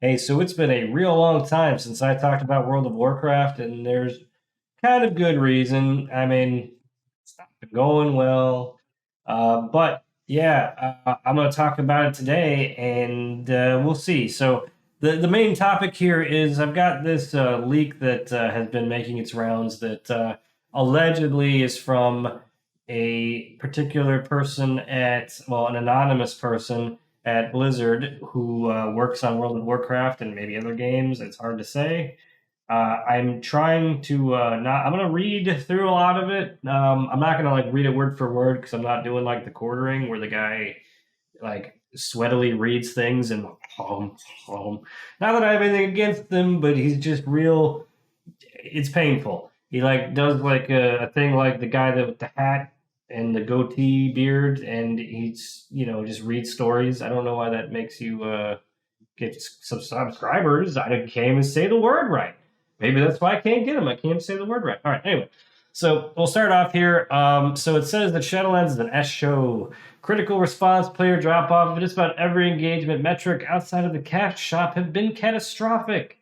Hey, so it's been a real long time since I talked about World of Warcraft, and there's kind of good reason. I mean, it's not been going well. But yeah, I'm going to talk about it today, and we'll see. So the main topic here is I've got this leak that has been making its rounds that allegedly is from a particular person well, an anonymous person at Blizzard who works on World of Warcraft and maybe other games. It's hard to say. I'm trying to not. I'm gonna read through a lot of it. I'm not gonna like read it word for word because I'm not doing like the quartering where the guy like sweatily reads things and home. Not that I have anything against them, but he's just real. It's painful. He like does like a thing like the guy that with the hat and the goatee beard, and he's just reads stories. I don't know why that makes you get some subscribers. I can't even say the word right. Maybe that's why I can't get them. I can't say the word right. All right. Anyway, so we'll start off here. So it says that Shadowlands is an S show. Critical response, player drop off of just about every engagement metric outside of the cash shop have been catastrophic.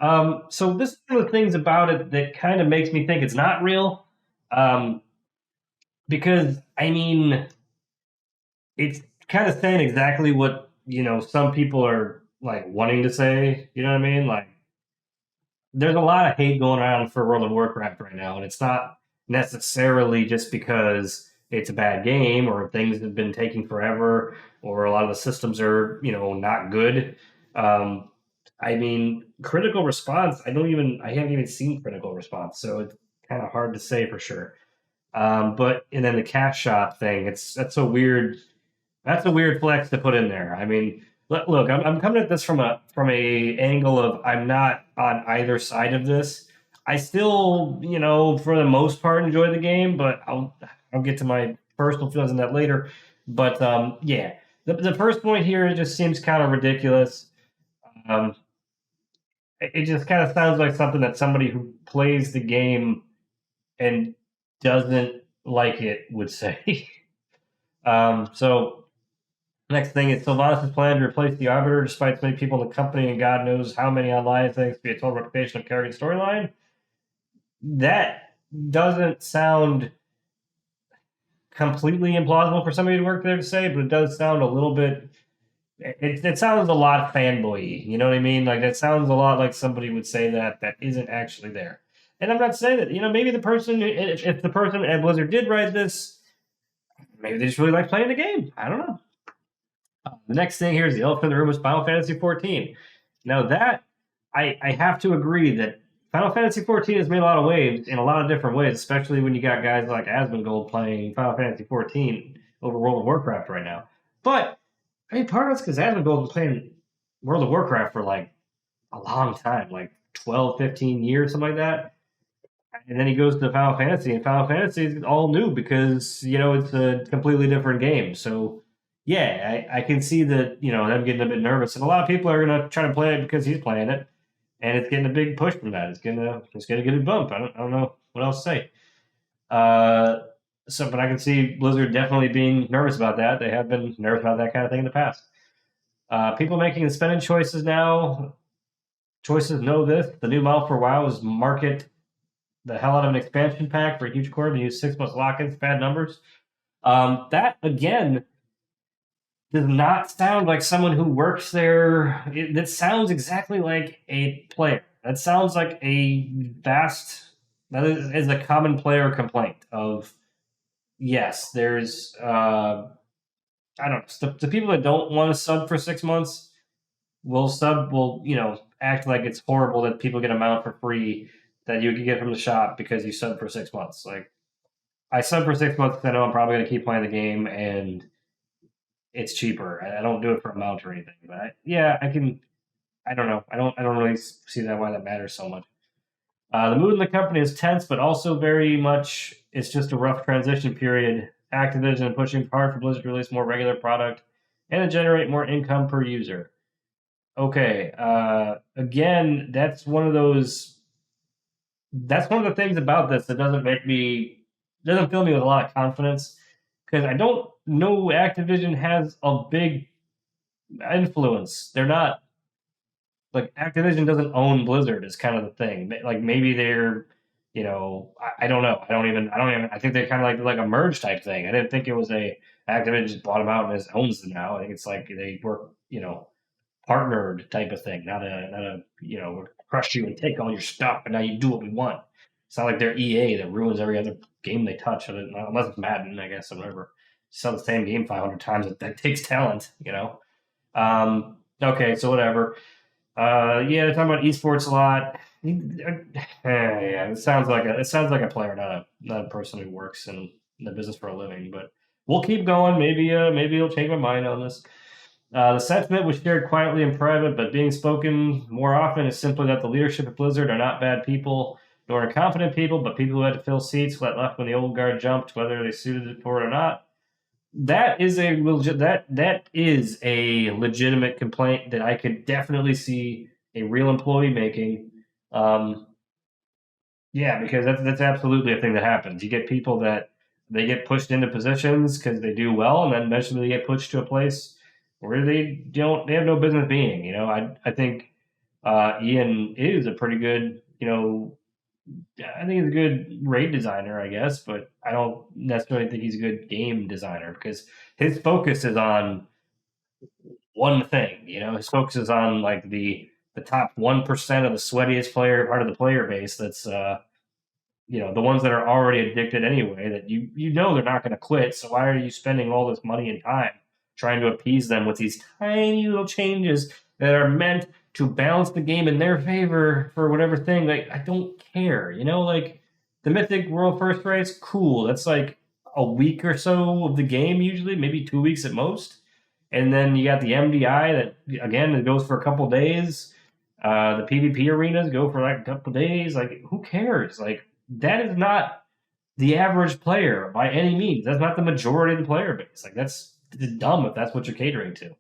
So this is one of the things about it that kind of makes me think it's not real. Um, because I mean, it's kind of saying exactly what some people are like wanting to say. You know what I mean? Like, there's a lot of hate going around for World of Warcraft right now, and it's not necessarily just because it's a bad game or things have been taking forever or a lot of the systems are not good. Um, I mean, critical response. I haven't even seen critical response, so it's kind of hard to say for sure. But and then the cash shop thing, that's a weird flex to put in there. I mean, look, I'm coming at this from a angle of I'm not on either side of this. I still, for the most part, enjoy the game, but I'll get to my personal feelings on that later. But yeah, the first point here it just seems kind of ridiculous. Um, it just kind of sounds like something that somebody who plays the game and doesn't like it would say. So next thing is Sylvanas' plan to replace the Arbiter, despite so many people in the company and God knows how many online things to be a total replication of Kerrigan's storyline. That doesn't sound completely implausible for somebody to work there to say, but it does sound a little bit. It sounds a lot fanboy. You know what I mean? Like that sounds a lot like somebody would say that isn't actually there. And I'm not saying that maybe the person if the person at Blizzard did write this, maybe they just really like playing the game. I don't know. The next thing here is the elephant in the room is Final Fantasy 14. Now that I have to agree that Final Fantasy 14 has made a lot of waves in a lot of different ways, especially when you got guys like Asmongold playing Final Fantasy 14 over World of Warcraft right now. But I mean, part of it's because Asmongold been playing World of Warcraft for like a long time, like 12, 15 years, something like that. And then he goes to Final Fantasy, and Final Fantasy is all new because it's a completely different game. So yeah, I can see that them getting a bit nervous, and a lot of people are gonna try to play it because he's playing it, and it's getting a big push from that. It's gonna get a bump. I don't know what else to say. Uh, but I can see Blizzard definitely being nervous about that. They have been nervous about that kind of thing in the past. People making the spending choices now. Choices know this: the new model for WoW is market the hell out of an expansion pack for a huge core and use 6 months lock-ins, bad numbers. That again does not sound like someone who works there. That sounds exactly like a player. That sounds like that is a common player complaint of yes, there's I don't know, the people that don't want to sub for 6 months will act like it's horrible that people get a mount for free that you can get from the shop because you sub for 6 months. Like I sub for 6 months because I know I'm probably going to keep playing the game and it's cheaper. I don't do it for a mount or anything, but yeah, I can. I don't know. I don't really see that why that matters so much. The mood in the company is tense, but also very much it's just a rough transition period. Activision pushing hard for Blizzard to release more regular product and to generate more income per user. Okay, again, that's one of those. That's one of the things about this that doesn't fill me with a lot of confidence because I don't know Activision has a big influence. They're not. like Activision doesn't own Blizzard is kind of the thing. Like maybe they're, I don't know. I don't even. I think they're kind of like a merge type thing. I didn't think it was a Activision just bought them out and just owns them now. I think it's like they work, partnered type of thing, not a we'll crush you and take all your stuff, and now you do what we want. It's not like they're EA that ruins every other game they touch, unless it's Madden, I guess, or whatever. Sell the same game 500 times. That takes talent. Okay, so whatever. Yeah, they're talking about esports a lot. Yeah, it sounds like a player, not a person who works in the business for a living. But we'll keep going. Maybe he'll change my mind on this. The sentiment was shared quietly in private, but being spoken more often is simply that the leadership at Blizzard are not bad people, nor incompetent people, but people who had to fill seats left when the old guard jumped, whether they suited it for it or not. That is a legitimate complaint that I could definitely see a real employee making. Um, yeah, because that's absolutely a thing that happens. You get people that they get pushed into positions because they do well, and then eventually they get pushed to a place where they have no business being. I think Ian is a pretty good I think he's a good raid designer, I guess, but I don't necessarily think he's a good game designer because his focus is on one thing. His focus is on like the top 1% of the sweatiest player part of the player base. That's the ones that are already addicted anyway. That you know they're not going to quit. So why are you spending all this money and time trying to appease them with these tiny little changes that are meant to balance the game in their favor for whatever thing? Like I don't care. Like the Mythic World First Race, cool. That's like a week or so of the game usually, maybe 2 weeks at most. And then you got the MDI that again it goes for a couple days. The PvP arenas go for like a couple days. Like who cares? Like that is not the average player by any means. That's not the majority of the player base. Like that's dumb if that's what you're catering to.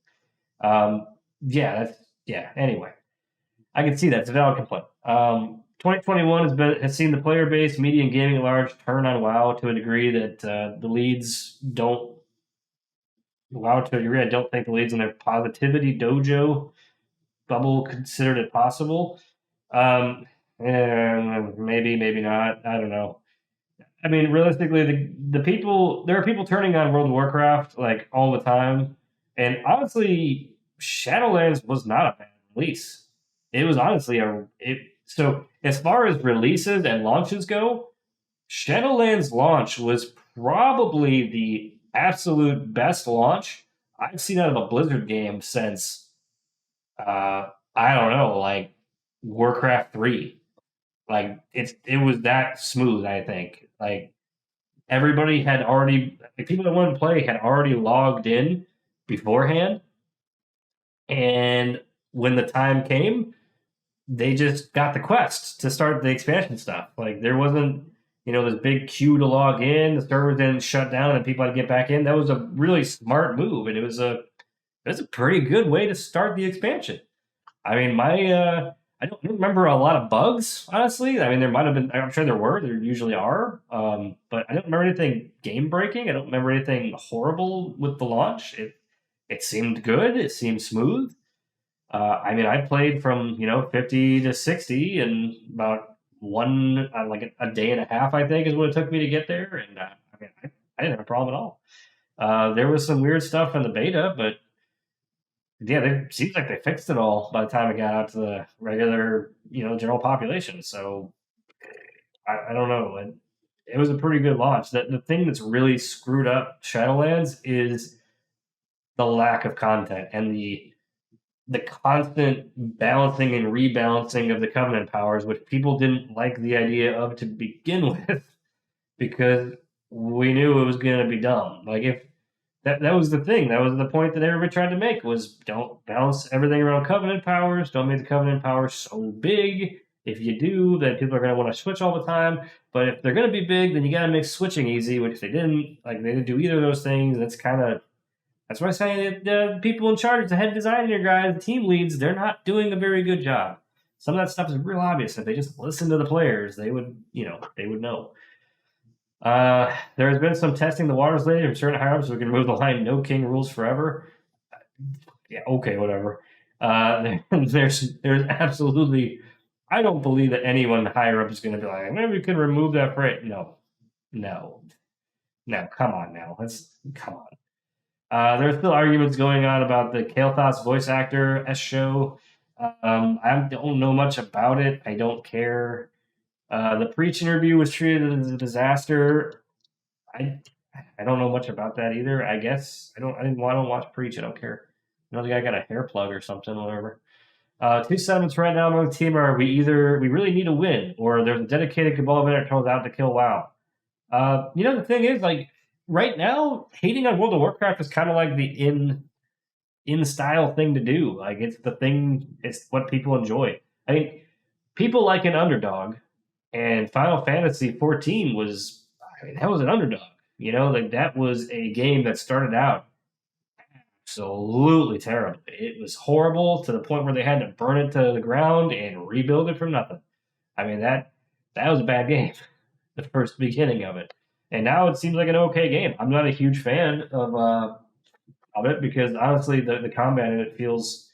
Yeah. Anyway, I can see that. It's a valid complaint. 2021 has seen the player base, media, and gaming at large turn on WoW to a degree that the leads don't. WoW to a degree, I don't think the leads in their positivity dojo bubble considered it possible. Maybe not. I don't know. I mean, realistically, the people there are people turning on World of Warcraft like all the time, and honestly, Shadowlands was not a bad release. It was honestly a it. So as far as releases and launches go, Shadowlands launch was probably the absolute best launch I've seen out of a Blizzard game since I don't know, like Warcraft 3. Like it was that smooth, I think. Like everybody had already like, people that wanted to play had already logged in beforehand, and when the time came, they just got the quest to start the expansion stuff. Like there wasn't, this big queue to log in. The server didn't shut down, and people had to get back in. That was a really smart move, and it was a pretty good way to start the expansion. I mean, I don't remember a lot of bugs, honestly. I mean, there might have been. I'm sure there were. There usually are. But I don't remember anything game breaking. I don't remember anything horrible with the launch. It seemed good. It seemed smooth. I mean, I played from 50 to 60 in about like a day and a half. I think is what it took me to get there, and I mean, I didn't have a problem at all. There was some weird stuff in the beta, but yeah, it seems like they fixed it all by the time it got out to the regular, general population. So I don't know. It was a pretty good launch. The thing that's really screwed up Shadowlands is the lack of content and the constant balancing and rebalancing of the covenant powers, which people didn't like the idea of to begin with, because we knew it was going to be dumb. Like if that was the thing. That was the point that everybody tried to make was don't balance everything around covenant powers. Don't make the covenant powers so big. If you do, then people are going to want to switch all the time. But if they're going to be big, then you got to make switching easy, which they didn't. Like they didn't do either of those things. That's why I say that the people in charge, the head designer guys, the team leads, they're not doing a very good job. Some of that stuff is real obvious. If they just listen to the players, they would know. There has been some testing the waters lately from certain higher ups so we can remove the line "No King rules forever." Yeah, okay, whatever. There's absolutely, I don't believe that anyone higher up is going to be like, maybe we could remove that phrase. No, no, no. Come on now. Let's come on. There's still arguments going on about the Kael'thas voice actor S show. I don't know much about it. I don't care. The Preach interview was treated as a disaster. I I don't know much about that either. I guess I don't watch Preach. I don't care. You know the guy got a hair plug or something, whatever. Two sentiments right now among the team are we really need a win, or there's a dedicated Cabal event that turns out to kill WoW. The thing is, like right now, hating on World of Warcraft is kind of like the in style thing to do. Like it's the thing, it's what people enjoy. I mean, people like an underdog, and Final Fantasy 14 was, I mean, that was an underdog. Like that was a game that started out absolutely terrible. It was horrible to the point where they had to burn it to the ground and rebuild it from nothing. I mean that was a bad game, the first beginning of it, and now it seems like an okay game. I'm not a huge fan of it because honestly, the combat in it feels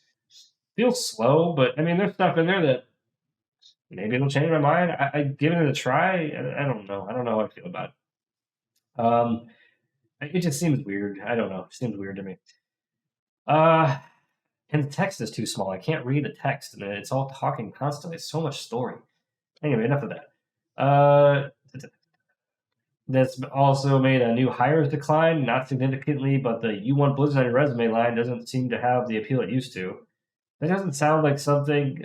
slow. But I mean, there's stuff in there that maybe it'll change my mind. I've given it a try. I don't know. I don't know how I feel about it. It just seems weird. I don't know. It seems weird to me. Uh, and the text is too small. I can't read the text, and it's all talking constantly. It's so much story. Anyway, enough of that. That's also made a new hires decline, not significantly, but the "you want Blizzard on your resume" line doesn't seem to have the appeal it used to. That doesn't sound like something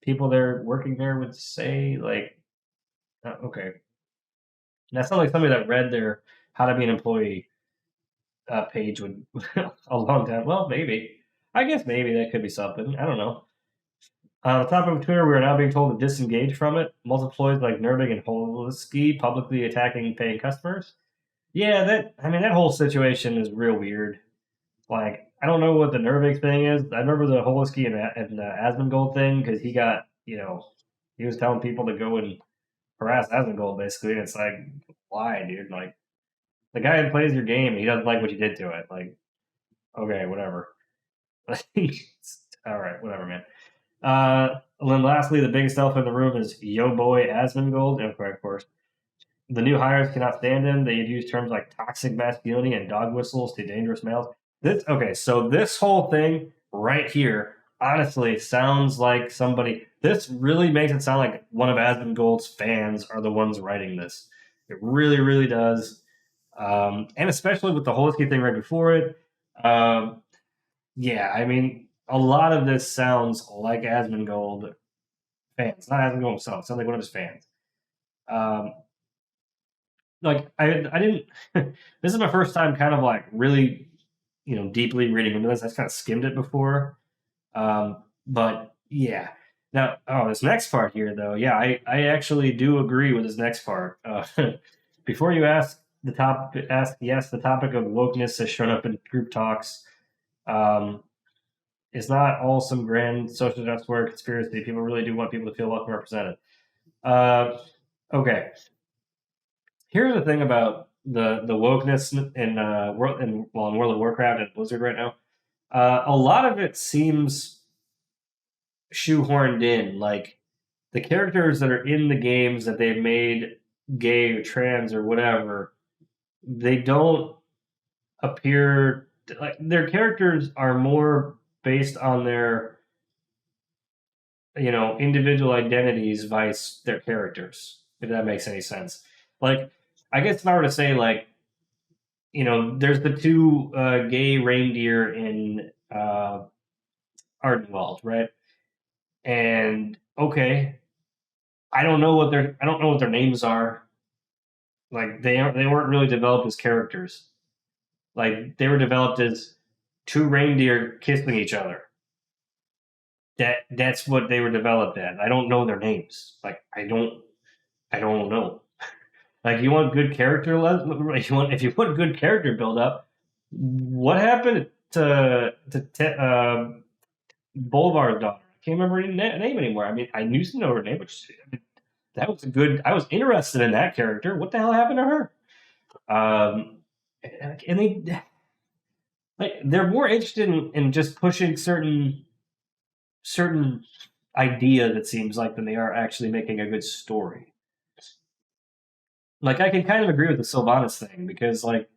people there working there would say. Like, okay, that sounds like somebody that read their "How to Be an Employee" page would a long time. Well, maybe. I guess maybe that could be something. I don't know. On the topic of Twitter, we are now being told to disengage from it. Multiploids like Nerding and Holowski publicly attacking paying customers. Yeah, that whole situation is real weird. Like, I don't know what the Nervig thing is. I remember the Holowski and Asmongold thing because he was telling people to go and harass Asmongold basically, and it's like, why, dude? Like, the guy that plays your game, he doesn't like what you did to it. Like, okay, whatever. All right, whatever, man. And then lastly, the biggest elephant in the room is Yo Boy Asmongold. Okay, of course. The new hires cannot stand him. They use terms like toxic masculinity and dog whistles to dangerous males. So this whole thing right here honestly sounds like somebody. This really makes it sound like one of Asmongold's fans are the ones writing this. It really, really does. And especially with the Holosky thing right before it. Yeah, I mean, a lot of this sounds like Asmongold fans, not Asmongold himself. It sounds like one of his fans. Um, like I didn't. This is my first time, kind of like really, deeply reading into this. I kind of skimmed it before, but yeah. Now, this next part here, though, yeah, I actually do agree with this next part. Before you yes, the topic of wokeness has shown up in group talks. It's not all some grand social justice warrior conspiracy. People really do want people to feel welcome and represented. Okay. Here's the thing about the wokeness in in World of Warcraft and Blizzard right now. A lot of it seems shoehorned in. Like the characters that are in the games that they've made gay or trans or whatever, they don't appear like their characters are more based on their individual identities vice their characters, if that makes any sense. Like, I guess if I were to say, like, there's the two gay reindeer in Ardenwald, right? And okay, I don't know what their names are. Like they weren't really developed as characters. Like they were developed as two reindeer kissing each other. That's what they were developed as. I don't know their names. Like I don't know. Like you want good character, if you want good character build up, what happened to Bolivar's daughter? I can't remember her name anymore. I mean, I used to know her name, but that was a good. I was interested in that character. What the hell happened to her? And they like they're more interested in just pushing certain idea that seems like than they are actually making a good story. Like I can kind of agree with the Sylvanas thing because like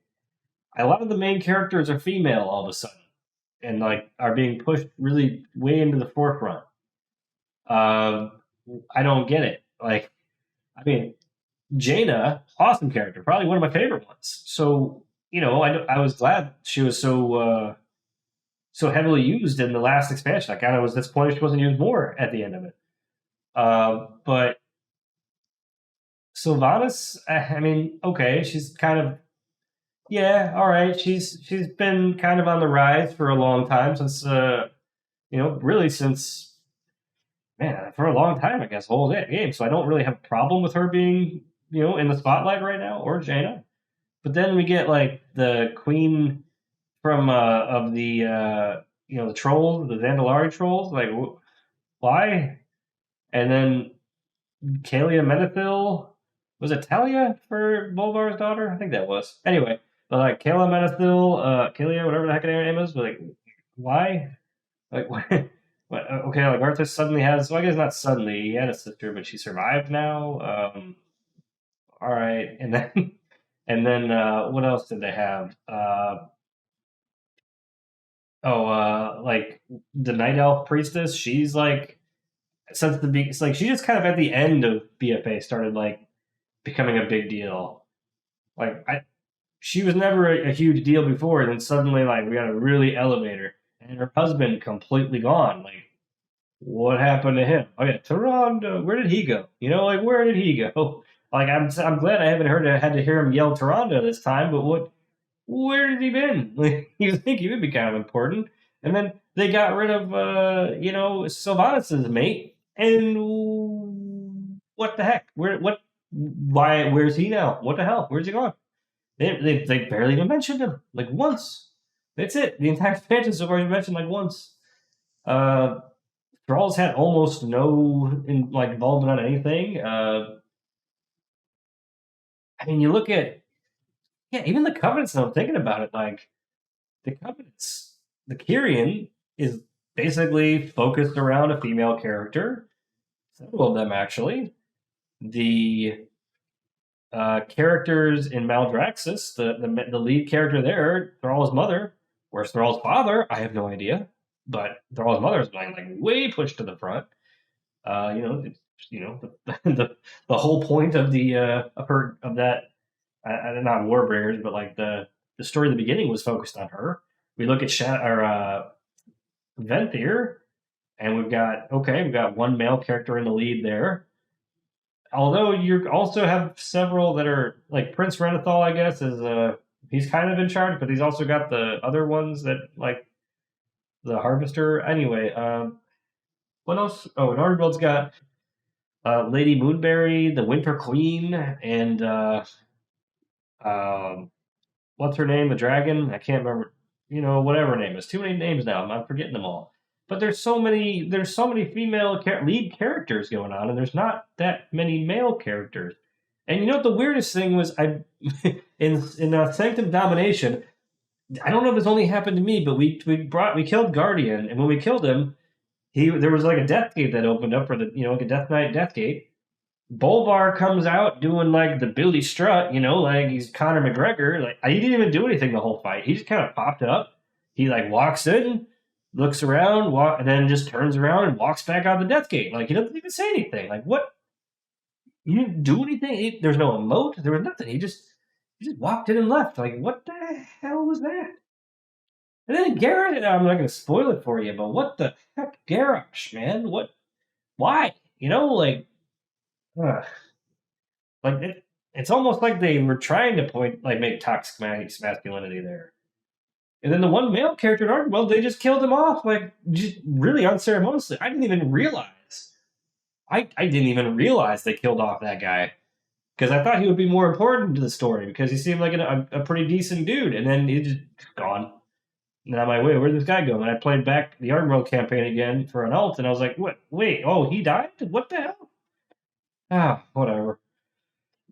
a lot of the main characters are female all of a sudden and like are being pushed really way into the forefront. Um, I don't get it. Like, I mean, Jaina, awesome character, probably one of my favorite ones. So I was glad she was so heavily used in the last expansion. I kind of was disappointed she wasn't used more at the end of it. But Sylvanas, I mean, okay, she's kind of yeah, all right. She's been kind of on the rise for a long time since really since man for a long time I guess whole game. So I don't really have a problem with her being in the spotlight right now or Jaina. But then we get like the queen from of the the trolls, the Zandalari trolls. Like why? And then Kalia Menethil. Was it Talia for Bolvar's daughter? I think that was. Anyway, but like Kayla Menethil, Kalia, whatever the heck her name is, but like, why? Like, what? Okay, like Arthas suddenly has. Well, I guess not suddenly. He had a sister, but she survived now. All right, and then what else did they have? Like the Night Elf priestess. She's like since it's like she just kind of at the end of BFA started like becoming a big deal. Like she was never a huge deal before, and then suddenly like we got to really elevate her, and her husband completely gone. Like what happened to him? Oh yeah, Toronto. Where did he go? Like where did he go? Like I'm glad I haven't had to hear him yell Toronto this time, but where has he been? Like, you think he would be kind of important. And then they got rid of, Sylvanas' mate. And what the heck? Where's he now? What the hell? Where's he gone? They barely even mentioned him. Like once. That's it. The entire expansion so far, mentioned like once. Uh, Thrall's had almost no involvement on anything. I mean, you look at, yeah, even the Covenants, I'm thinking about it, like, the Covenants, the Kyrian is basically focused around a female character. Several of them, actually. The characters in Maldraxxus, the lead character there, Thrall's mother. Where's Thrall's father? I have no idea. But Thrall's mother is being like way pushed to the front. The whole point of the of that not Warbringers, but like the story at the beginning was focused on her. We look at Venthyr, and we've got one male character in the lead there. Although you also have several that are like Prince Renethal, I guess, is he's kind of in charge, but he's also got the other ones that like the Harvester. Anyway, what else? Oh, and Underworld's got Lady Moonberry, the Winter Queen, and um, what's her name? The dragon? I can't remember. Whatever her name is. Too many names now. I'm forgetting them all. But there's so many. There's so many female lead characters going on, and there's not that many male characters. And you know what the weirdest thing was? I in Sanctum Domination. I don't know if this only happened to me, but we killed Guardian, and when we killed him, there was like a death gate that opened up for the like a Death Knight death gate. Bolvar comes out doing like the Billy Strut, like he's Conor McGregor. Like he didn't even do anything the whole fight. He just kind of popped up. He like walks in, looks around, and then just turns around and walks back out the death gate. Like he doesn't even say anything. Like what? He didn't do anything. There's no emote. There was nothing. He just walked in and left. Like what the hell was that? And then Garrett, I'm not going to spoil it for you, but what the heck, Garrosh, man? What? Why? Like. Ugh. Like it's almost like they were trying to make toxic masculinity there. And then the one male character in Underworld, they just killed him off, like just really unceremoniously. I didn't even realize. I didn't even realize they killed off that guy because I thought he would be more important to the story because he seemed like a pretty decent dude, and then he just gone. And I'm like, wait, where'd this guy go? And I played back the Underworld campaign again for an alt, and I was like, what? Wait, oh, he died? What the hell? Ah, whatever.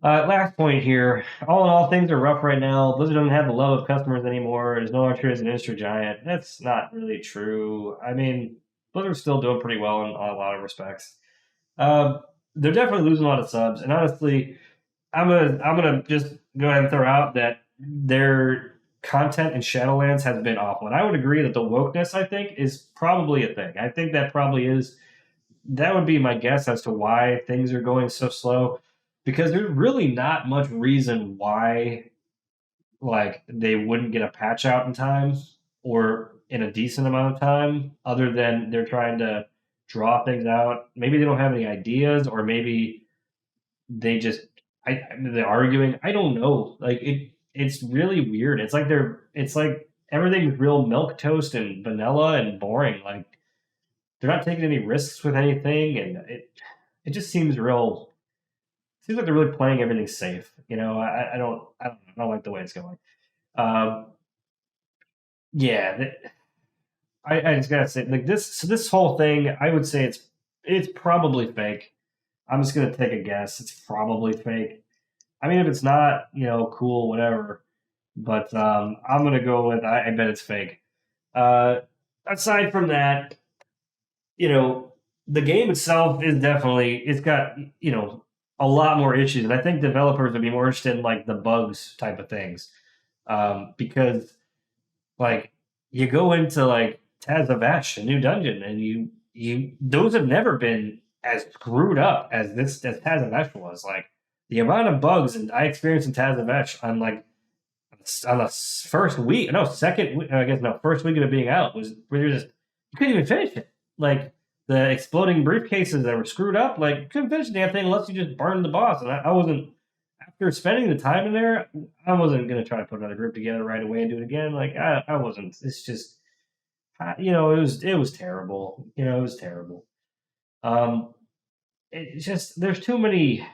Last point here. All in all, things are rough right now. Blizzard doesn't have the love of customers anymore. There's no longer as an industry giant. That's not really true. I mean, Blizzard's still doing pretty well in a lot of respects. Uh, they're definitely losing a lot of subs, and honestly, I'm gonna just go ahead and throw out that their content in Shadowlands has been awful, and I would agree that the wokeness I think is probably a thing. I think that probably is that would be my guess as to why things are going so slow because there's really not much reason why like they wouldn't get a patch out in time or in a decent amount of time other than they're trying to draw things out. Maybe they don't have any ideas or maybe they just they're arguing. I don't know. Like it's really weird. It's like everything's real milk toast and vanilla and boring. Like they're not taking any risks with anything, and it just seems real. Seems like they're really playing everything safe. You know, I don't like the way it's going. Um, yeah, I just gotta say like this. So this whole thing, I would say it's probably fake. I'm just gonna take a guess. It's probably fake. I mean, if it's not, cool, whatever. But I'm gonna go with I bet it's fake. Uh, Aside from that, you know, the game itself is definitely it's got a lot more issues, and I think developers would be more interested in like the bugs type of things, because like you go into like Tazavesh, a new dungeon, and you those have never been as screwed up as Tazavesh was. Like the amount of bugs and I experienced in Tazavesh on the first week, no, second, I guess no, first week of it being out was where you're just you couldn't even finish it. Like the exploding briefcases that were screwed up, like you couldn't finish the damn thing unless you just burned the boss. And I wasn't after spending the time in there, I wasn't gonna try to put another group together right away and do it again. Like I wasn't. It's just it was terrible. It was terrible. Um, it's just there's too many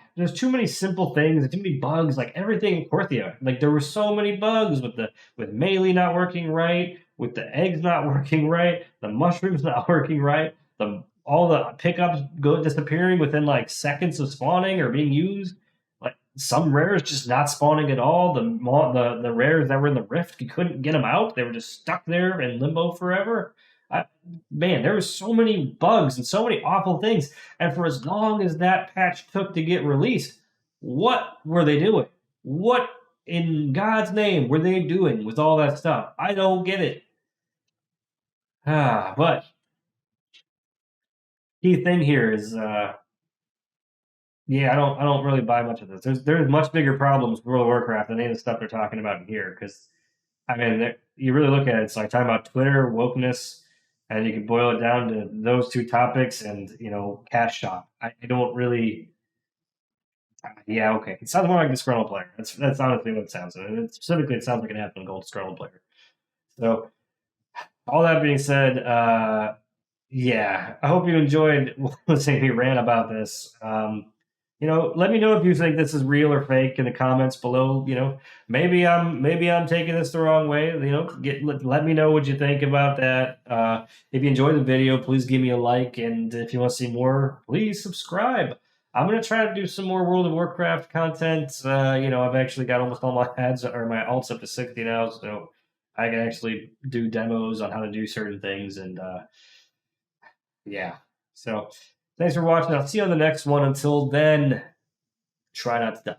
simple things and too many bugs like everything in Porthia. Like there were so many bugs with melee not working right, with the eggs not working right, the mushrooms not working right, the all the pickups go disappearing within like seconds of spawning or being used. Like some rares just not spawning at all. The rares that were in the rift, you couldn't get them out. They were just stuck there in limbo forever. I, Man, there was so many bugs and so many awful things. And for as long as that patch took to get released, what were they doing? What in God's name were they doing with all that stuff? I don't get it. But key thing here is, yeah, I don't really buy much of this. There's much bigger problems with World of Warcraft than any of the stuff they're talking about here. Because I mean, you really look at it, it's like talking about Twitter wokeness, and you can boil it down to those two topics, and cash shop. I don't really. Yeah, okay. It sounds more like a disgruntled player. That's honestly what it sounds like. And specifically, it sounds like an Admin Gold disgruntled player. So, all that being said, yeah, I hope you enjoyed listening to me rant about this. Let me know if you think this is real or fake in the comments below. Maybe I'm taking this the wrong way. Let me know what you think about that. If you enjoyed the video, please give me a like, and if you want to see more, please subscribe. I'm gonna try to do some more World of Warcraft content. I've actually got almost all my ads or my alts up to 60 now, so I can actually do demos on how to do certain things, and yeah. So thanks for watching. I'll see you on the next one. Until then, try not to die.